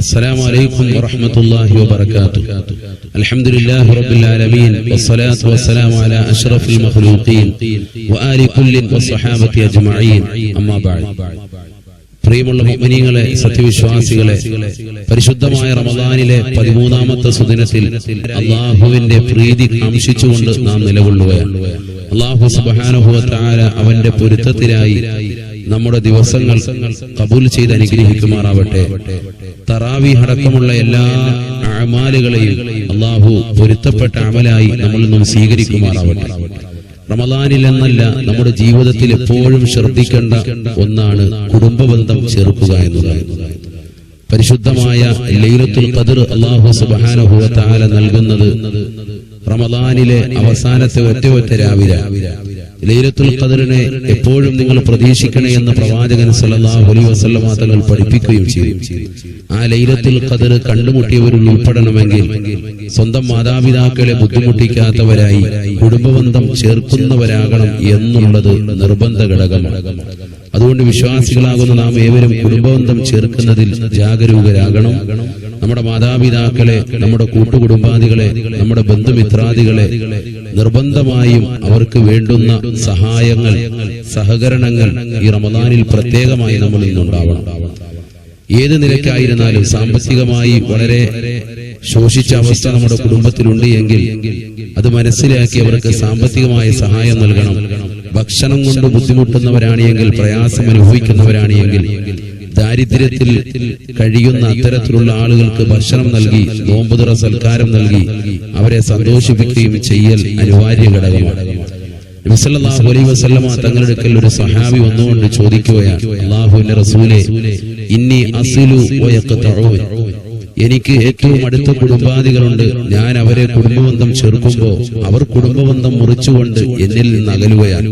السلام عليكم ورحمة الله وبركاته. الحمد لله رب العالمين والصلاة والسلام على أشرف المخلوقين وآل كل والصحابة أجمعين. أما بعد. പ്രിയമുള്ള മുഅ്മിനീങ്ങളെ, സത്യവിശ്വാസികളെ, പരിശുദ്ധമായ റമദാനിലെ 13ാമത്തെ സുദിനത്തിൽ അല്ലാഹുവിന്റെ പ്രീതി കാംക്ഷിച്ചുകൊണ്ട് നാം നിലകൊള്ളുകയാണ്. അല്ലാഹു സുബ്ഹാനഹു വ തആല അവന്റെ പൊരുത്തത്തിനായി നമ്മുടെ ദിവസങ്ങൾ കബൂൽ ചെയ്ത് അനുഗ്രഹിക്കുമാറാവട്ടെ. തറാവീഹ് അടക്കമുള്ള എല്ലാ അഅമാലുകളെയും അല്ലാഹു പൊരുത്തപ്പെട്ട അമലായി നമ്മളിൽ നിന്നും സ്വീകരിക്കുമാറാവട്ടെ. റമദാനിൽ എന്നല്ല, നമ്മുടെ ജീവിതത്തിൽ എപ്പോഴും ശ്രദ്ധിക്കേണ്ട ഒന്നാണ് കുടുംബബന്ധം ചേർക്കുക എന്നത്. പരിശുദ്ധമായ ലൈലത്തുൽ ഖദ്ർ അല്ലാഹു സുബ്ഹാനഹു വ തആല നൽകുന്നത് റമദാനിലെ അവസാനത്തെ ഒറ്റ രാവിലെ. ലൈലത്തുൽ ഖദ്റിനെ എപ്പോഴും നിങ്ങൾ പ്രതീക്ഷിക്കണേ എന്ന് പ്രവാചകൻ സല്ലല്ലാഹു അലൈഹി വസല്ലം തങ്ങൾ പഠിപ്പിക്കുകയും ചെയ്തു. ആ ലൈലത്തുൽ ഖദ്ർ കണ്ടുമുട്ടിയവരിൽ ഉൾപ്പെടണമെങ്കിൽ സ്വന്തം മാതാപിതാക്കളെ ബുദ്ധിമുട്ടിക്കാത്തവരായി കുടുംബബന്ധം ചേർക്കുന്നവരാകണം എന്നുള്ളത് നിർബന്ധ ഘടകമാണ്. അതുകൊണ്ട് വിശ്വാസികളാകുന്ന നാം ഏവരും കുടുംബബന്ധം ചേർക്കുന്നതിൽ ജാഗരൂകരാകണം. നമ്മുടെ മാതാപിതാക്കളെ, നമ്മുടെ കൂട്ടുകുടുംബാദികളെ, നമ്മുടെ ബന്ധുമിത്രാദികളെ നിർബന്ധമായും അവർക്ക് വേണ്ടുന്ന സഹായങ്ങൾ, സഹകരണങ്ങൾ ഈ റമദാനിൽ പ്രത്യേകമായി നമ്മളിൽ നിന്നുണ്ടാവണം. ഏത് നിലയ്ക്കായിരുന്നാലും സാമ്പത്തികമായി വളരെ ശോഷിച്ച അവസ്ഥ നമ്മുടെ കുടുംബത്തിലുണ്ട് എങ്കിൽ അത് മനസ്സിലാക്കി അവർക്ക് സാമ്പത്തികമായ സഹായം നൽകണം. ഭക്ഷണം കൊണ്ട് ബുദ്ധിമുട്ടുന്നവരാണ് എങ്കിൽ, പ്രയാസം അനുഭവിക്കുന്നവരാണ് എങ്കിൽ, ദാരിദ്ര്യത്തിൽ കഴിയുന്ന അത്തരത്തിലുള്ള ആളുകൾക്ക് ഭക്ഷണം നൽകി, നോമ്പുതുറ സൽക്കാരം നൽകി അവരെ സന്തോഷിപ്പിക്കുകയും ചെയ്യൽ അനിവാര്യ ഘടകമാണ്. നബി സല്ലല്ലാഹു അലൈഹി വസല്ലം തങ്ങളുടെ അടുക്കൽ ഒരു സഹാബി വന്നുകൊണ്ട് ചോദിക്കുകയാണ്, അല്ലാഹുവിന്റെ റസൂലേ, ഇന്നി അസിലു വയഖതഊൻ, എനിക്ക് ഏറ്റവും അടുത്ത കുടുംബാദികളുണ്ട്. ഞാൻ അവരെ കുടുംബബന്ധം ചേർക്കുമ്പോൾ അവർ കുടുംബബന്ധം മുറിച്ചുകൊണ്ട് എന്നിൽ നിന്ന് അകലുകയാണ്.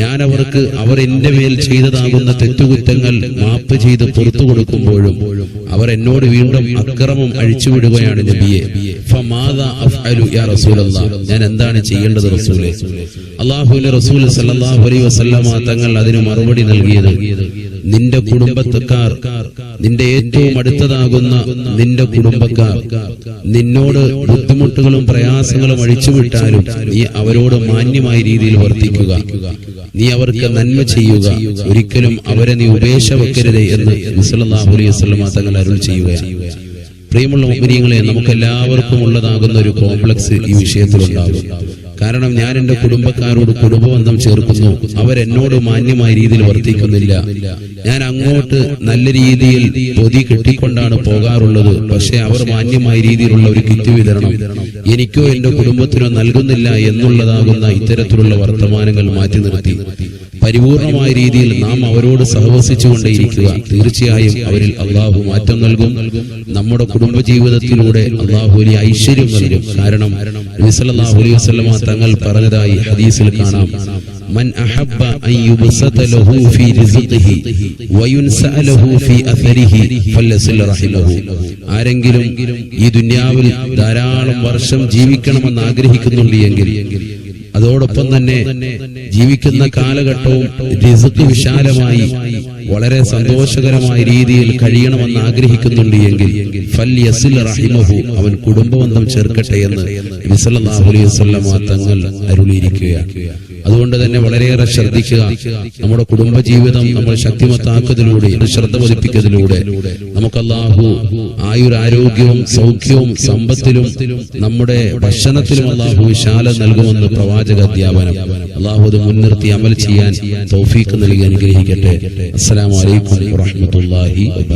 ഞാൻ അവർക്ക് അവർ എന്റെ മേൽ ചെയ്തതാകുന്ന തെറ്റുകുറ്റങ്ങൾ മാപ്പ് ചെയ്ത് പുറത്തു കൊടുക്കുമ്പോഴും അവർ എന്നോട് വീണ്ടും അക്രമം അഴിച്ചുവിടുകയാണ്. നബിയെ, ഫമാദാ അഫ്അലു യാ റസൂലല്ലാഹ്, ഞാൻ എന്താണ് ചെയ്യേണ്ടത് റസൂലേ? അല്ലാഹുവിന്റെ റസൂൽ സല്ലല്ലാഹു അലൈഹി വസല്ലം തങ്ങൾ അതിന് മറുപടി നൽകിയത്, നിന്റെ കുടുംബക്കാർ, നിന്റെ ഏറ്റവും അടുത്തതാകുന്ന നിന്റെ കുടുംബക്കാർ നിന്നോട് ബുദ്ധിമുട്ടുകളും പ്രയാസങ്ങളും അഴിച്ചുവിട്ടാലും നീ അവരോട് മാന്യമായ രീതിയിൽ വർത്തിക്കുക, നീ അവർക്ക് നന്മ ചെയ്യുക, ഒരിക്കലും അവരെ നീ ഉപേക്ഷ വെക്കരുത് എന്ന് നബി സല്ലല്ലാഹു അലൈഹി വസല്ലം തങ്ങൾ അരുൾ ചെയ്യുകയാണ്. പ്രിയമുള്ള മുഅ്മിനീങ്ങളെ, നമുക്കെല്ലാവർക്കും ഉള്ളതാകുന്ന ഒരു കോംപ്ലക്സ് ഈ വിഷയത്തിലുണ്ടാകും. കാരണം ഞാൻ എന്റെ കുടുംബക്കാരോട് കുടുംബബന്ധം ചേർക്കുന്നു, അവരെന്നോട് മാന്യമായ രീതിയിൽ വർത്തിക്കുന്നില്ല. ഞാൻ അങ്ങോട്ട് നല്ല രീതിയിൽ പൊതി കെട്ടിക്കൊണ്ടാണ് പോകാറുള്ളത്, പക്ഷെ അവർ മാന്യമായ രീതിയിലുള്ള ഒരു കിറ്റ് വിതരണം എനിക്കോ എന്റെ കുടുംബത്തിനോ നൽകുന്നില്ല എന്നുള്ളതാകുന്ന ഇത്തരത്തിലുള്ള വർത്തമാനങ്ങൾ മാറ്റി നിർത്തി പരിപൂർണമായ രീതിയിൽ നാം അവരോട് സഹവസിച്ചുകൊണ്ടേയിരിക്കുക. തീർച്ചയായും അവരിൽ അള്ളാഹു മാറ്റം നൽകും. നമ്മുടെ കുടുംബജീവിതത്തിലൂടെ അള്ളാഹു വലിയ ഐശ്വര്യം നൽകും. കാരണം നബി സല്ലല്ലാഹു അലൈഹി വസല്ലം തങ്ങൾ പറഞ്ഞതായി ഹദീസിൽ കാണാം, മൻ അഹബ്ബ അൻ യുബ്സത ലഹു ഫീ റിസ്ഖിഹി വയുൻസഅ ലഹു ഫീ അഥരിഹി ഫലസിൽ റഹിമഹു. ആരെങ്കിലും ഈ ദുനിയാവിൽ ധാരാളം വർഷം ജീവിക്കണമെന്ന് ആഗ്രഹിക്കുന്നുണ്ട് എങ്കിൽ, അതോടൊപ്പം തന്നെ ജീവിക്കുന്ന കാലഘട്ടവും റിസ്ഖ് വിശാലമായി വളരെ സന്തോഷകരമായ രീതിയിൽ കഴിയണമെന്ന് ആഗ്രഹിക്കുന്നുണ്ട് എങ്കിൽ ഫൽയസിൽ റഹിമഹു, അവൻ കുടുംബബന്ധം ചേർക്കട്ടെ എന്ന് നബി സല്ലല്ലാഹു അലൈഹി വസല്ലം തങ്ങൾ അരുളിയിരിക്കുകയാണ്. അതുകൊണ്ട് തന്നെ വളരെയേറെ ശ്രദ്ധിക്കുക. നമ്മുടെ കുടുംബജീവിതം നമ്മൾ ശക്തിമത്താക്കുന്നതിലൂടെ, ശ്രദ്ധ പതിപ്പിക്കുന്നതിലൂടെ നമുക്ക് അല്ലാഹു ആയുരാരോഗ്യവും സൗഖ്യവും സമ്പത്തിലും നമ്മുടെ ഭക്ഷണത്തിലും അല്ലാഹു വിശാലം നൽകുമെന്ന് പ്രവാചക അധ്യാപനം. അല്ലാഹു അത് മുൻനിർത്തി അമൽ ചെയ്യാൻ തൗഫീഖ് നൽകി അനുഗ്രഹിക്കട്ടെ. അസ്സലാമു അലൈക്കും വറഹ്മത്തുള്ളാഹി വബറകാതുഹു.